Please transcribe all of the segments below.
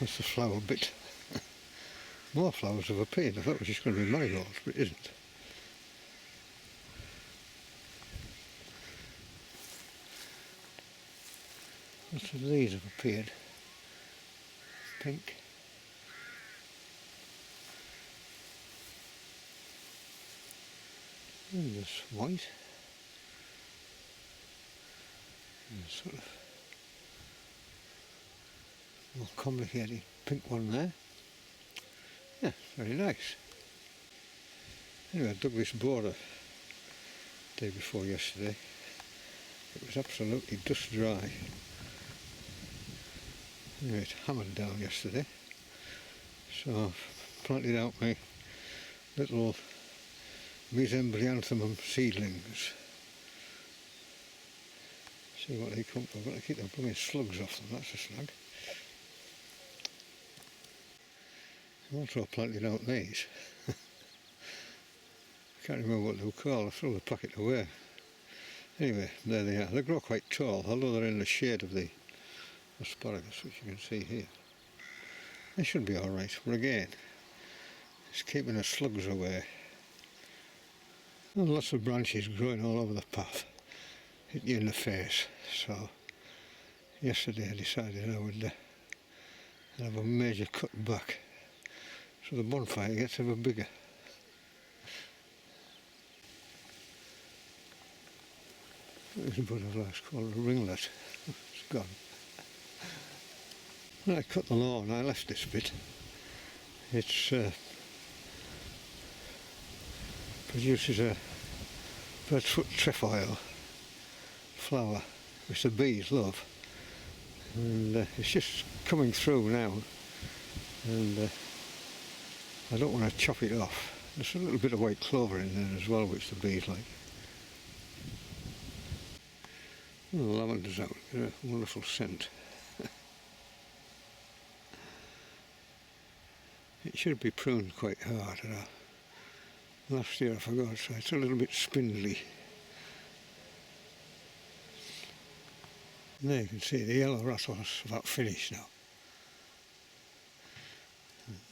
That's the flower bit. More flowers have appeared. I thought it was just going to be marigolds, but it isn't. Lots of these have appeared. Pink. And there's white. And sort of more complicated pink one there. Yeah, very nice. Anyway, I dug this border day before yesterday. It was absolutely dust dry. Anyway, it hammered down yesterday. So I've planted out my little mesembryanthemum seedlings. See what they come to. I've got to keep the blooming slugs off them, that's a snag. I've also planted out these. I can't remember what they were called, I threw the packet away. Anyway, there they are. They grow quite tall, although they're in the shade of the asparagus, which you can see here. They should be alright, but again, it's keeping the slugs away. And lots of branches growing all over the path, hit you in the face. So yesterday I decided I would have a major cut back, so the bonfire gets ever bigger. This butterfly's called a ringlet. It's gone. When I cut the lawn, I left this bit. It's produces a bird's foot trefoil flower, which the bees love, and it's just coming through now, and I don't want to chop it off. There's a little bit of white clover in there as well, which the bees like. Oh, the lavender's out, a wonderful scent. It should be pruned quite hard. Last year I forgot, so it's a little bit spindly. And there you can see the yellow rattle's about finished now.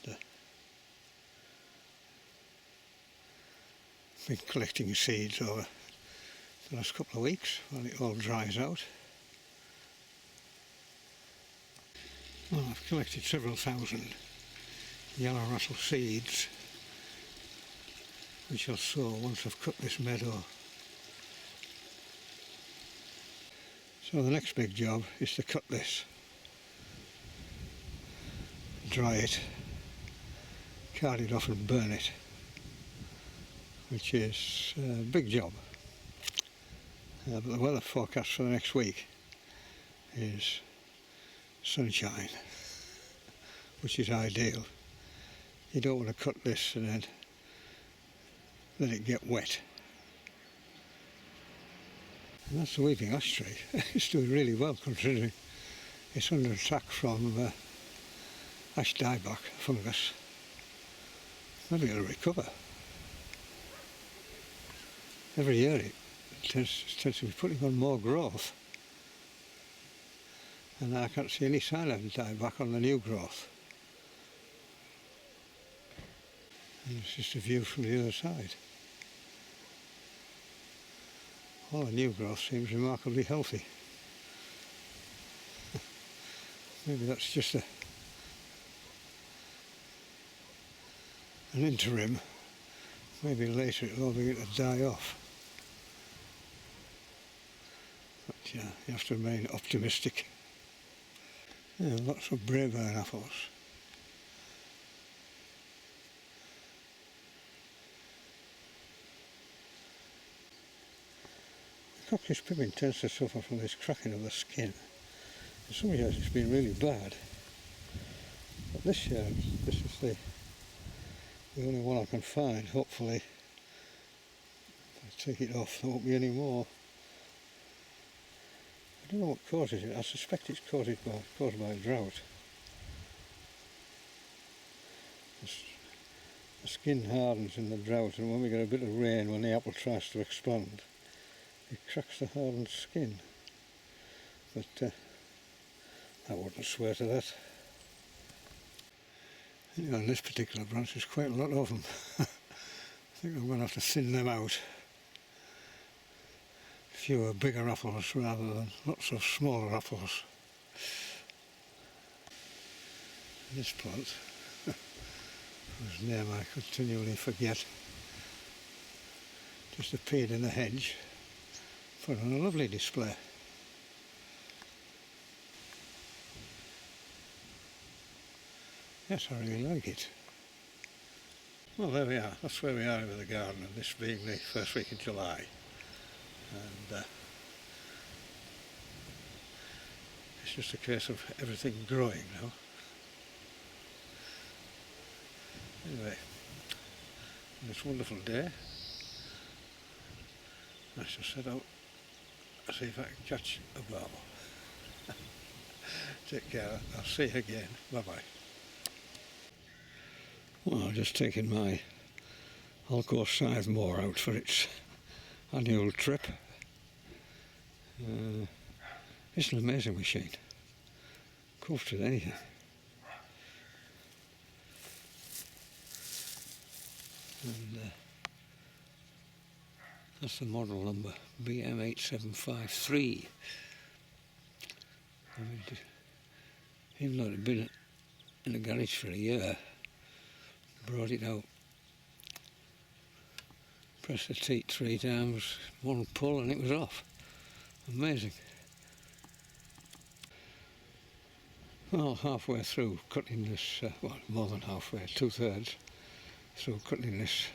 And, been collecting seeds over the last couple of weeks while it all dries out. Well, I've collected several thousand yellow rattle seeds, which I'll sow once I've cut this meadow. So the next big job is to cut this, dry it, card it off and burn it, which is a big job. But the weather forecast for the next week is sunshine, which is ideal. You don't want to cut this and then let it get wet. And that's the weeping ash tree. It's doing really well considering it's under attack from ash dieback fungus. Maybe it'll recover. Every year it tends to be putting on more growth, and I can't see any sign of dieback on the new growth. And it's just a view from the other side. All the new growth seems remarkably healthy. Maybe that's just an interim. Maybe later it'll all begin to die off. But yeah, you have to remain optimistic. Yeah, lots of Braeburn apples. The cockfish pippin tends to suffer from this cracking of the skin. In some years it's been really bad, but this year this is the only one I can find. Hopefully if I take it off there won't be any more. I don't know what causes it. I suspect it's caused by drought. The skin hardens in the drought, and when we get a bit of rain, when the apple tries to expand, it cracks the hardened skin. But I wouldn't swear to that. You know, on this particular branch there's quite a lot of them. I think I'm going to have to thin them out. Fewer bigger apples rather than lots of smaller apples. This plant, whose name I continually forget, just appeared in the hedge, put on a lovely display. Yes, I really like it. Well, there we are. That's where we are with the garden, and this being the first week in July. And it's just a case of everything growing now. Anyway, on this wonderful day, I shall set out and see if I can catch a barbel. Take care. I'll see you again. Bye bye. Well, I've just taken my Alco scythe mower out for its annual trip. It's an amazing machine. Comes to anything. And that's the model number BM8753. I mean, even though it had been in the garage for a year, brought it out, pressed the teat 3 times, one pull and it was off. Amazing. Well, halfway through cutting this, well, more than halfway, 2/3 through cutting this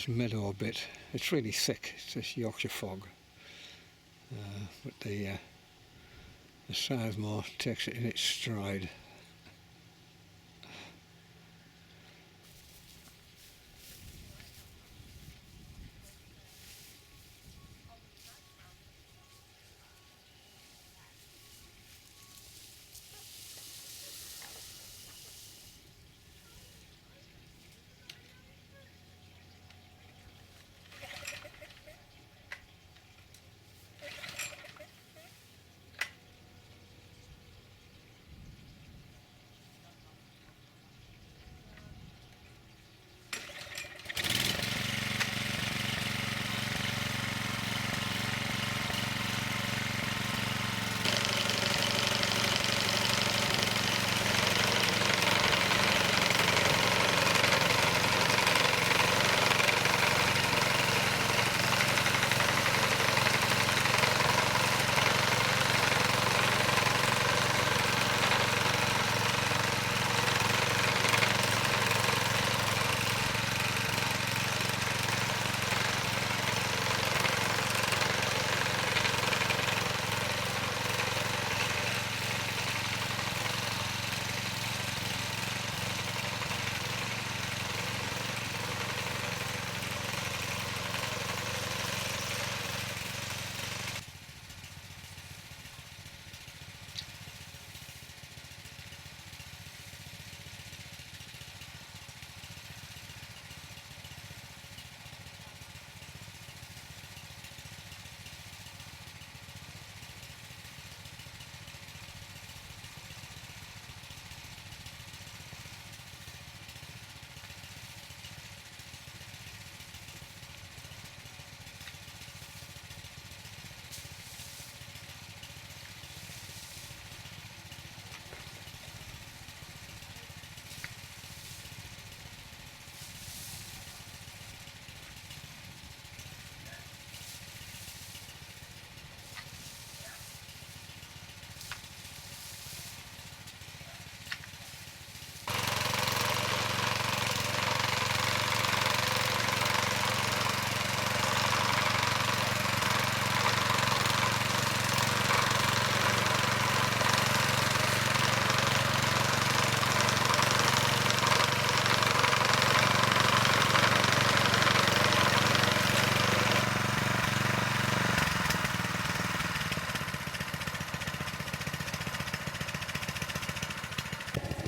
meadow bit. It's really thick, it's this Yorkshire fog, but the scythe mower takes it in its stride.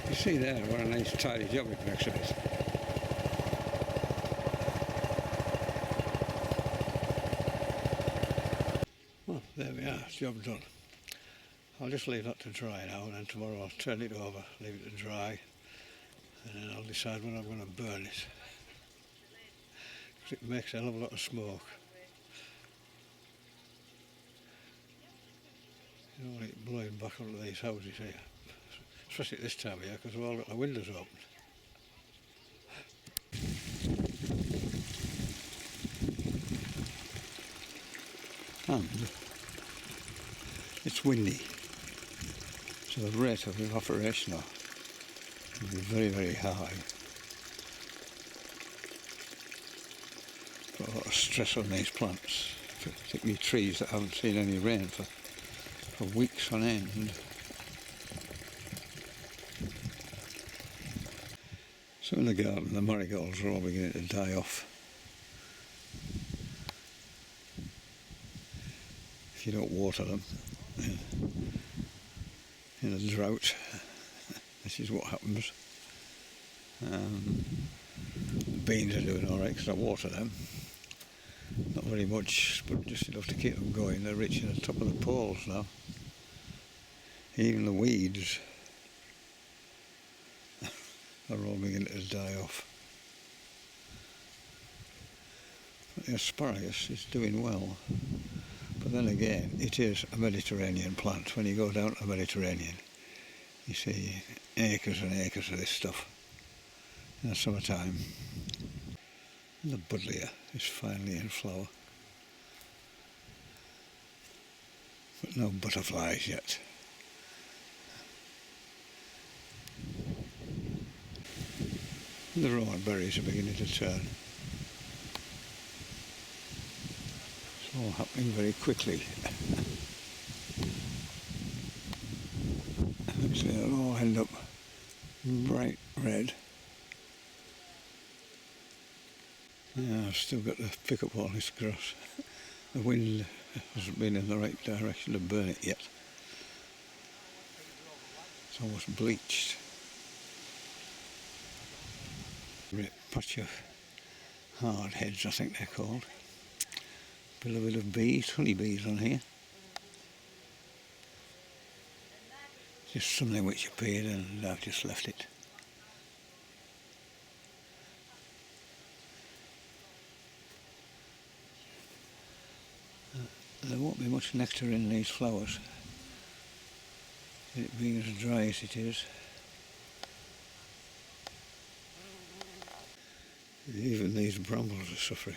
You see there what a nice tidy job it makes of it. Well, there we are, job done. I'll just leave that to dry now, and then tomorrow I'll turn it over, leave it to dry, and then I'll decide when I'm going to burn it, because it makes a hell of a lot of smoke. You don't want it blowing back onto these houses here, especially at this time of year, because we've all got the windows open. And it's windy, so the rate of evaporation will be very, very high. Put a lot of stress on these plants, particularly trees that haven't seen any rain for weeks on end. So in the garden, the marigolds are all beginning to die off. If you don't water them in a drought, this is what happens. Beans are doing alright because I water them. Not very much, but just enough to keep them going. They're reaching the top of the poles now. Even the weeds are all beginning to die off. But the asparagus is doing well. But then again, it is a Mediterranean plant. When you go down to the Mediterranean, you see acres and acres of this stuff in the summertime. The buddleia is finally in flower. But no butterflies yet. The raw berries are beginning to turn. It's all happening very quickly. So they'll all end up bright red. Yeah, I've still got to pick up all this grass. The wind hasn't been in the right direction to burn it yet. It's almost bleached. Great patch of hardheads, I think they're called. A little bit of bees, honeybees on here. Just something which appeared and I've just left it. There won't be much nectar in these flowers, it being as dry as it is. Even these brambles are suffering.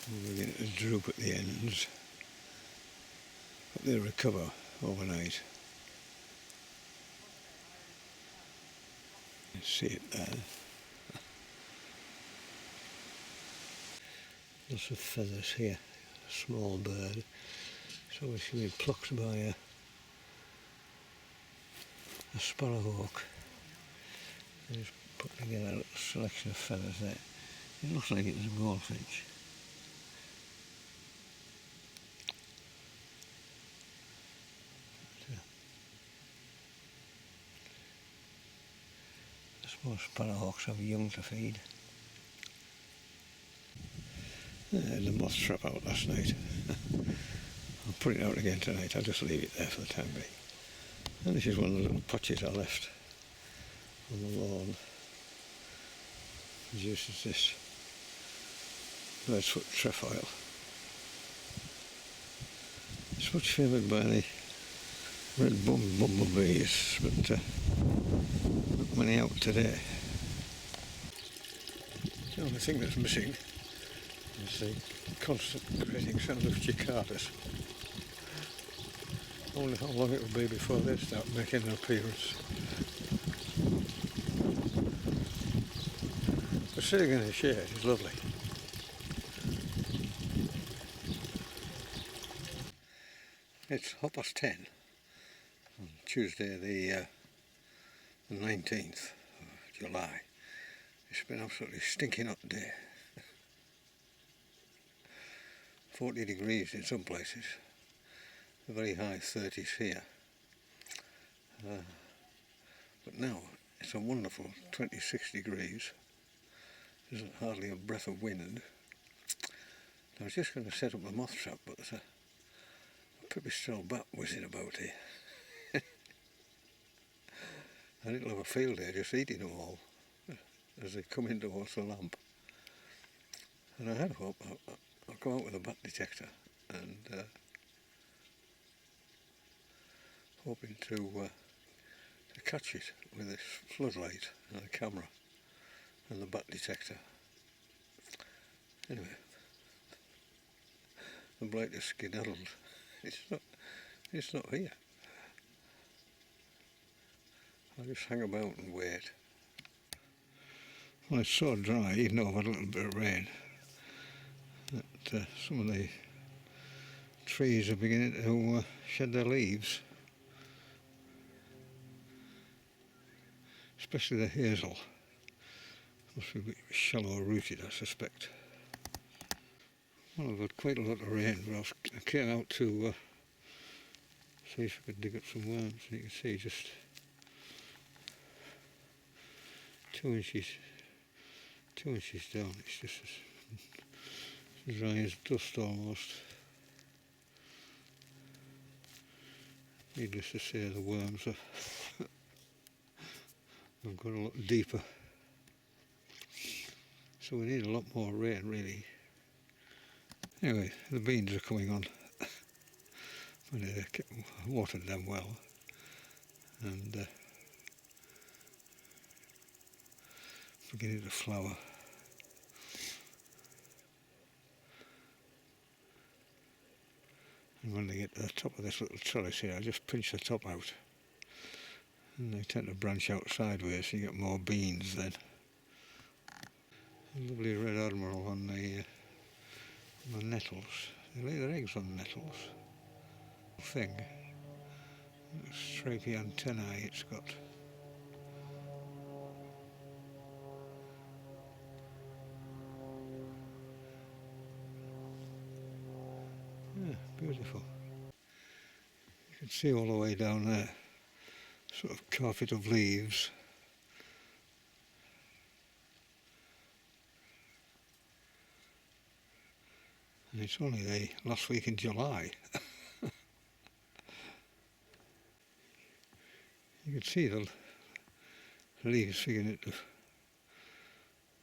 We're beginning to droop at the ends, but they'll recover overnight. You see it there. Lots of feathers here. A small bird. It's obviously been plucked by a sparrowhawk. He's put together a little selection of feathers there. It looks like it's a goldfinch. I suppose sparrowhawks have young to feed. I had the moth trap out last night. I'll put it out again tonight. I'll just leave it there for the time being. And this is one of the little patches I left on the lawn. Produces this bird's foot trefoil. It's much favoured by the red bumblebees, but not many out today. The only thing that's missing is the constant grating sound of cicadas. I wonder how long it will be before they start making an appearance. But sitting in the shade is lovely. It's 10:30 on Tuesday the 19th of July. It's been absolutely stinking hot day. 40 degrees in some places, a very high 30s here. But now it's a wonderful 26 degrees. There's hardly a breath of wind. I was just going to set up a moth trap, but there's a pipistrelle bat whizzing about here. And it'll have a field day just eating them all as they come in towards the lamp. And I had hoped I'll come out with a bat detector and hoping to catch it with this floodlight and a camera and the bat detector. Anyway, the blight is skedaddled. It's not here. I'll just hang about and wait. Well, it's so dry, even though I've had a little bit of rain, that some of the trees are beginning to shed their leaves. Especially the hazel. Must be a bit shallow rooted, I suspect. Well, I've had quite a lot of rain, but I came out to see if I could dig up some worms, and you can see just 2 inches down. It's just as dry as dust almost. Needless to say, the worms have got a lot deeper. So we need a lot more rain, really. Anyway, the beans are coming on. I watered them well, and beginning to flower. And when they get to the top of this little trellis here, I just pinch the top out, and they tend to branch out sideways, so you get more beans then. A lovely red admiral on the nettles. They lay their eggs on nettles. Thing. Stripy antennae it's got. Yeah, beautiful. You can see all the way down there, sort of carpet of leaves. And it's only the last week in July. You can see the leaves beginning to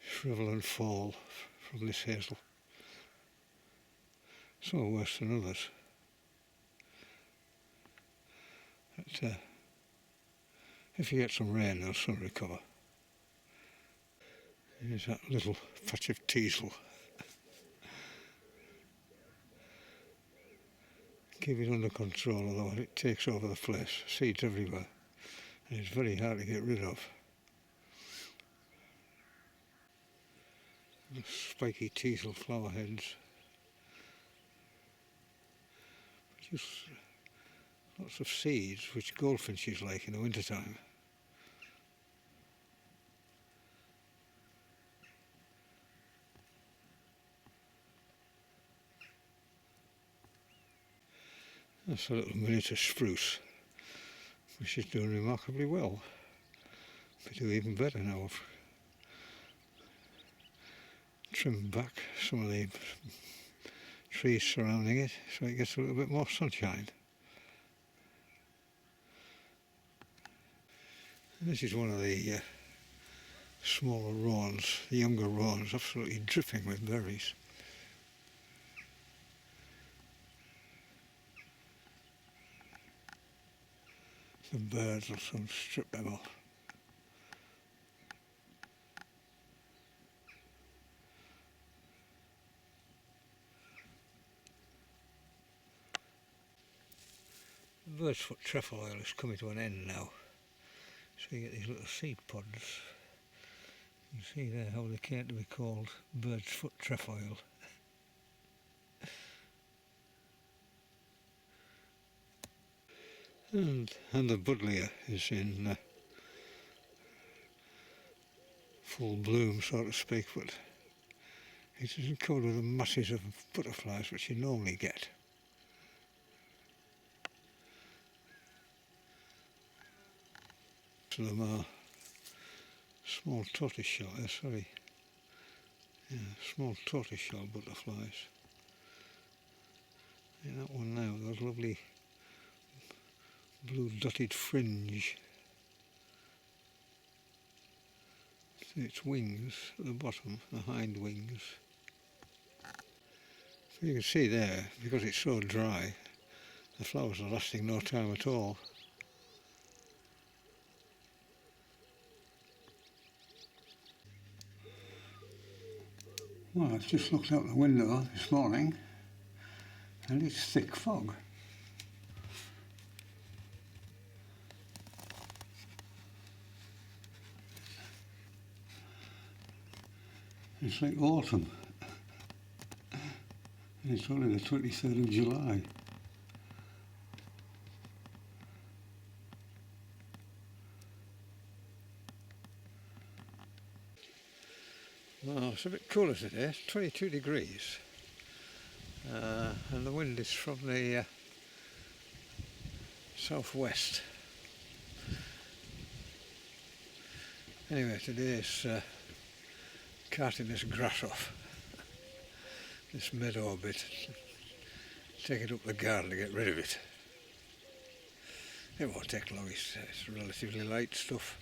shrivel and fall from this hazel. Some are worse than others. But if you get some rain, they'll soon recover. Here's that little patch of teasel. Keep it under control, otherwise it takes over the place. Seeds everywhere. And it's very hard to get rid of. The spiky teasel flower heads. Just lots of seeds which goldfinches like in the winter time. That's a little miniature spruce, which is doing remarkably well. But do even better now. I've trimmed back some of the trees surrounding it so it gets a little bit more sunshine. And this is one of the smaller rawns, the younger rawns, absolutely dripping with berries. The birds will soon strip them off. The bird's foot trefoil is coming to an end now. So you get these little seed pods. You can see there how they came to be called bird's foot trefoil. And the buddleia is in full bloom, so to speak, but it isn't covered with the masses of butterflies which you normally get. Some of them are small tortoiseshell, small tortoiseshell butterflies. In that one now, this lovely blue dotted fringe. See its wings at the bottom, the hind wings. So you can see there, because it's so dry, the flowers are lasting no time at all. Well, I've just looked out the window this morning and it's thick fog. It's like autumn. And it's only the 23rd of July. Well, it's a bit cooler today, it's 22 degrees. And the wind is from the southwest. Anyway, today's carting this grass off, this meadow bit, take it up the garden to get rid of it. It won't take long, it's relatively light stuff.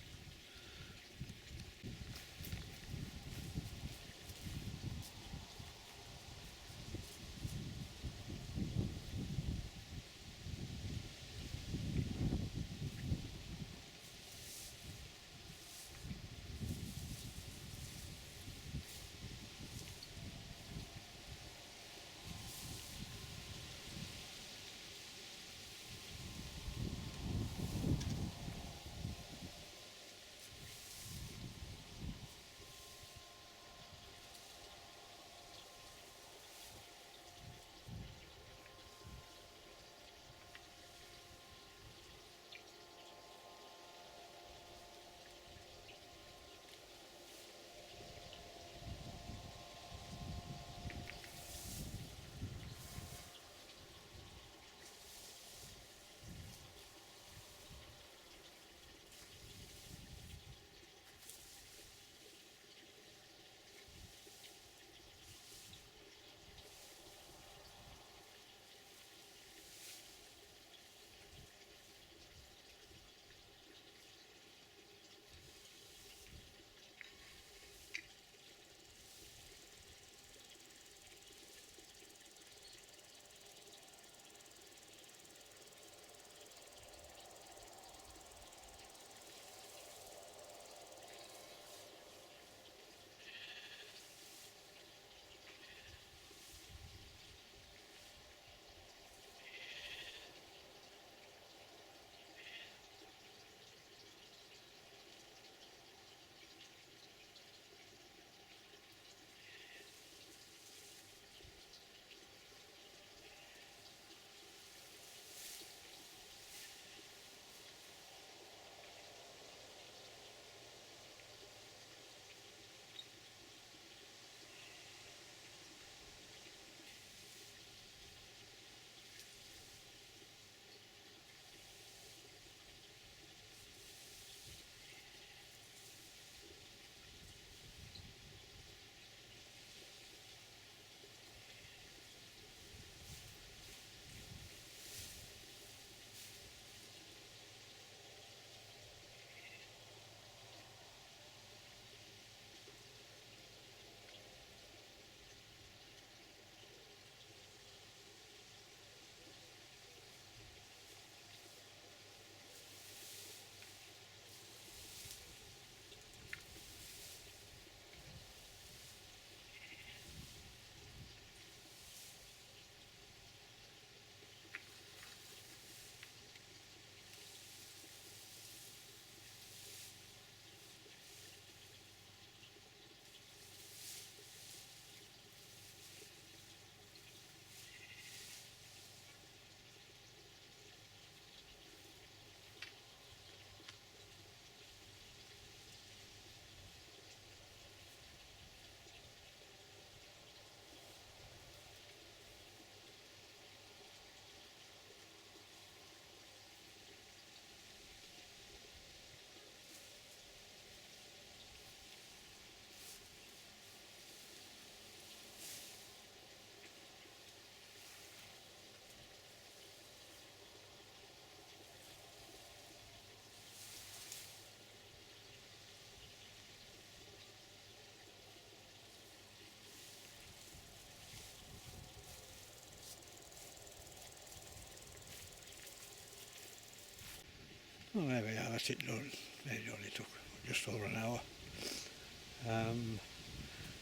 Well, there we are, that's it done. It only took just over an hour.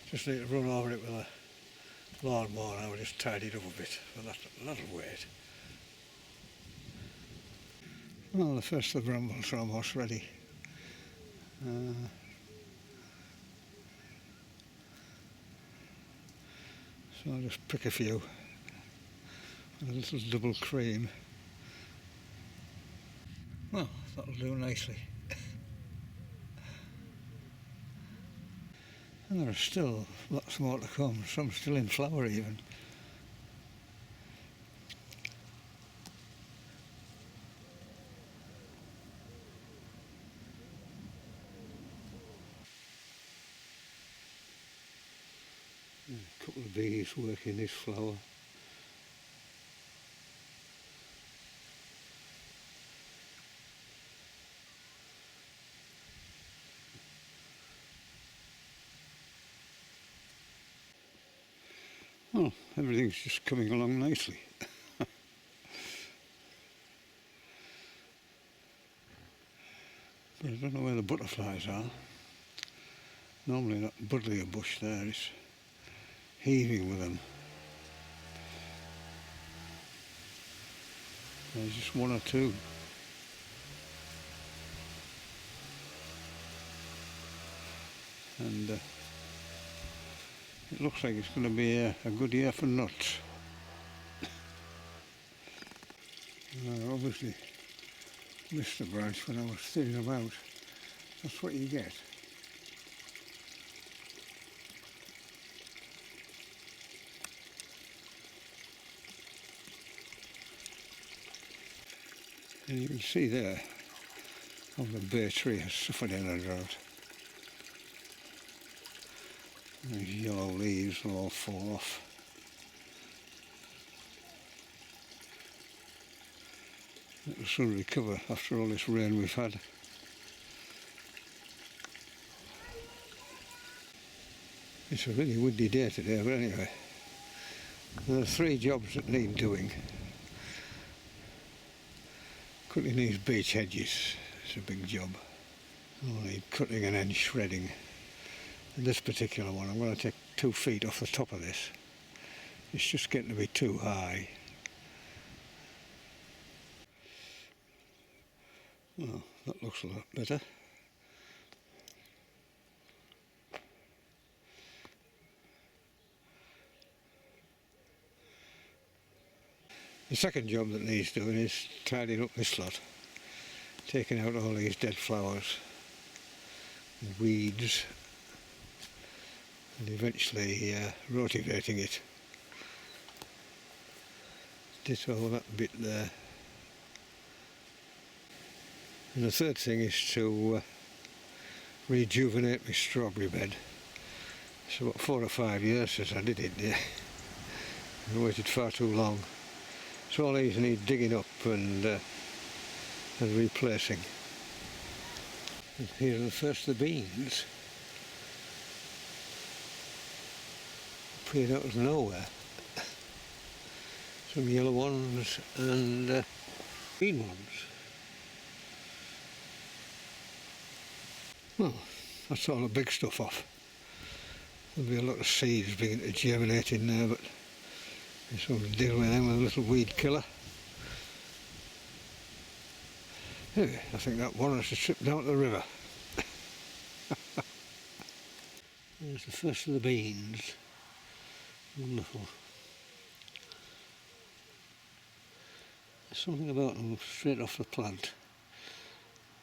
Just need to run over it with a lawnmower now, just tidy it up a bit, but that'll wait. Well, the first of the brambles are almost ready. So I'll just prick a few with a little double cream. Well, that'll do nicely. And there are still lots more to come, some still in flower even. A couple of bees working this flower. Well, everything's just coming along nicely. But I don't know where the butterflies are. Normally that buddleia bush there is heaving with them. There's just one or two. And it looks like it's going to be a good year for nuts. I obviously missed the branch when I was thinning them out. That's what you get. And you can see there how the bay tree has suffered in a drought. These yellow leaves will all fall off. It will soon recover after all this rain we've had. It's a really windy day today, but anyway. There are 3 jobs that need doing. Cutting these beech hedges is a big job. I'll need cutting and then shredding. And this particular one, I'm going to take 2 feet off the top of this. It's just getting to be too high. Well, that looks a lot better. The second job that needs doing is tidying up this lot, taking out all these dead flowers, and weeds, and eventually rotivating it. Ditto that bit there. And the third thing is to rejuvenate my strawberry bed. It's about 4 or 5 years since I did it. I waited far too long. So all these need digging up and replacing. And here are the first of the beans. Appeared out of nowhere. Some yellow ones and green ones. Well, that's all the big stuff off. There'll be a lot of seeds beginning to germinate in there, but just sort of deal with them with a little weed killer. Anyway, I think that one has to trip down to the river. There's the first of the beans. Wonderful. There's something about them straight off the plant.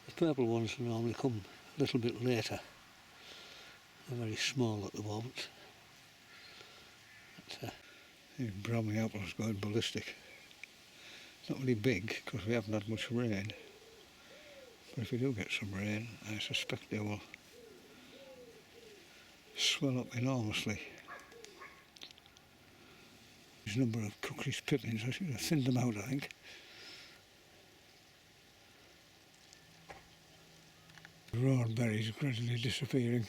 The purple ones normally come a little bit later. They're very small at the moment. But, the Bromley apple's going ballistic. It's not really big because we haven't had much rain. But if we do get some rain, I suspect they will swell up enormously. There's a number of Cookry's pippins. I should have thinned them out, I think. Raw berries gradually disappearing.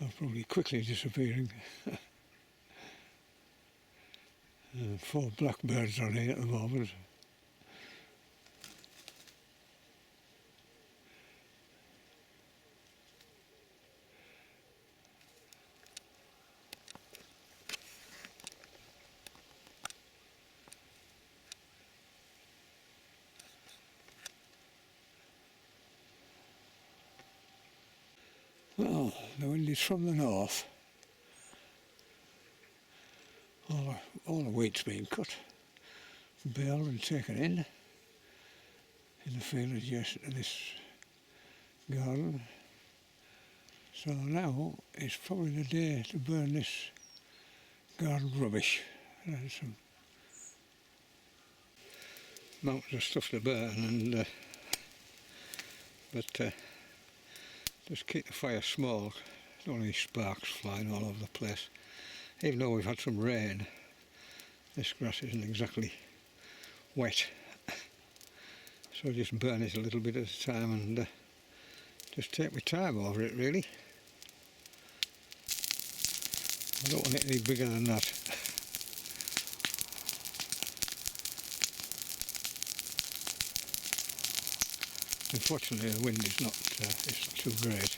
Or probably quickly disappearing. And 4 blackbirds on here at the moment. Well, the wind is from the north. All the wheat's been cut, baled and taken in the field adjacent to this garden. So now is probably the day to burn this garden rubbish. There's some mountains of stuff to burn, and but just keep the fire small. Don't want any sparks flying all over the place. Even though we've had some rain, this grass isn't exactly wet. So just burn it a little bit at a time and just take my time over it, really. I don't want it any bigger than that. Unfortunately the wind is not it's too great.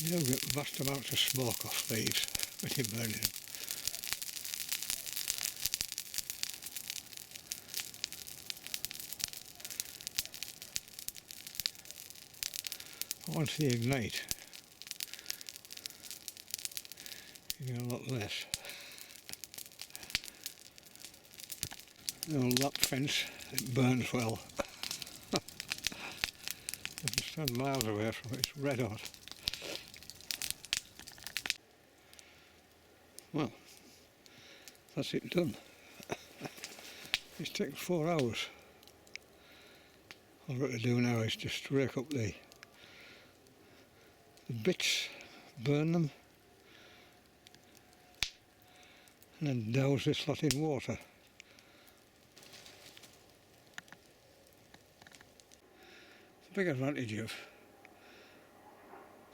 You don't get vast amounts of smoke off leaves when you're burning them. Once they ignite, you get a lot less. The old lap fence, it burns well. I can stand miles away from it, it's red hot. Well, that's it done. It's taken 4 hours. All I've got to do now is just rake up the bits, burn them, and then douse this lot in water. The big advantage of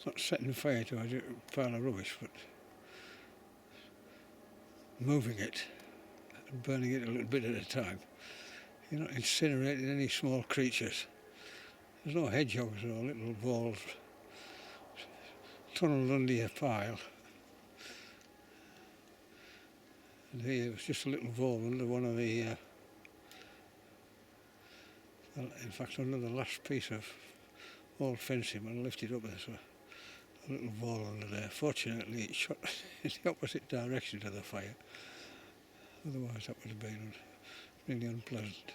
not setting fire to a pile of rubbish, but moving it and burning it a little bit at a time. You're not incinerating any small creatures. There's no hedgehogs or little balls tunnelled under your pile. And here it was just a little ball under one of the, in fact under the last piece of old fencing. When I lifted up there's a little ball under there. Fortunately it shot in the opposite direction to the fire. Otherwise that would have been really unpleasant.